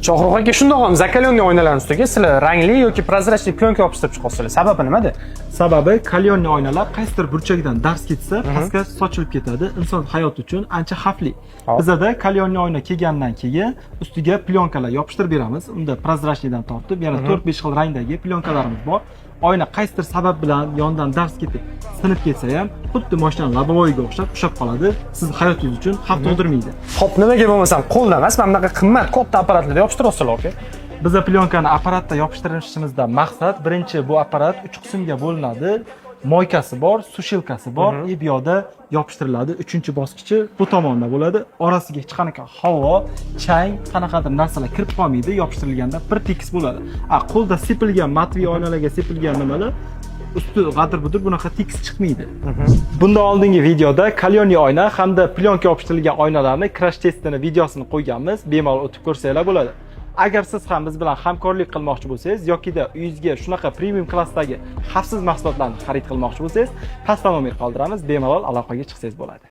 Shohrux aka, shundoq ham zakolyonniy oynalarning ustiga sizlar rangli yoki prozrachniy plyonka yopishtirib chiqasizlar. Sababi nimada? Sababi kalyonniy oynalar qaysidir burchagidan darz ketsa, pastga sochilib ketadi. Inson hayoti uchun ancha xavfli. Bizda kalyonniy oyna kelgandan keyin ustiga plyonkalar yopishtirib beramiz. Unda prozrachnidan tortib, yana 4-5 xil rangdagi plyonkalarimiz bor. Oyna qaysidir sabab bilan yondan darz ketib, sinib ketsa ham, xuddi mashinaning lobovoyiga o'xshab ushlab qoladi. Siz hayotingiz uchun xavf tug'dirmaydi. Xo'p, nimaga bo'lmasam qo'lda emas, mana bunaqa qimmat katta apparatlarda yopishtirasizlar, aka? Bizda plyonkani apparatda yopishtirishimizdan maqsad, birinchi bu apparat 3 qismga bo'linadi. Moykasi bor, sushilkasi bor, bu yoqda yopishtiriladi. 3-bosqichi bu tomonda bo'ladi. Orasiga hech qanaqa havo, chang, qanaqadir narsalar kirib qolmaydi. Yopishtirilganda bir tekis bo'ladi. Qo'lda sepilgan matviy oynalarga sepilgan nimalar usti g'adir-budir bunaqa tekis chiqmaydi. Bundan oldingi videoda kalyonniy oyna hamda plyonka yopishtirilgan oynalarni crash testini videosini qo'yganmiz. Bemalol o'tib ko'rsanglar bo'ladi. Agar siz ham biz bilan hamkorlik qilmoqchi bo'lsangiz yokida uyingizga shunaqa premium klassdagi xavfsiz mahsulotlarni xarid qilmoqchi bo'lsangiz, pastda nomer qoldiramiz, bemalol aloqaga chiqsangiz bo'ladi.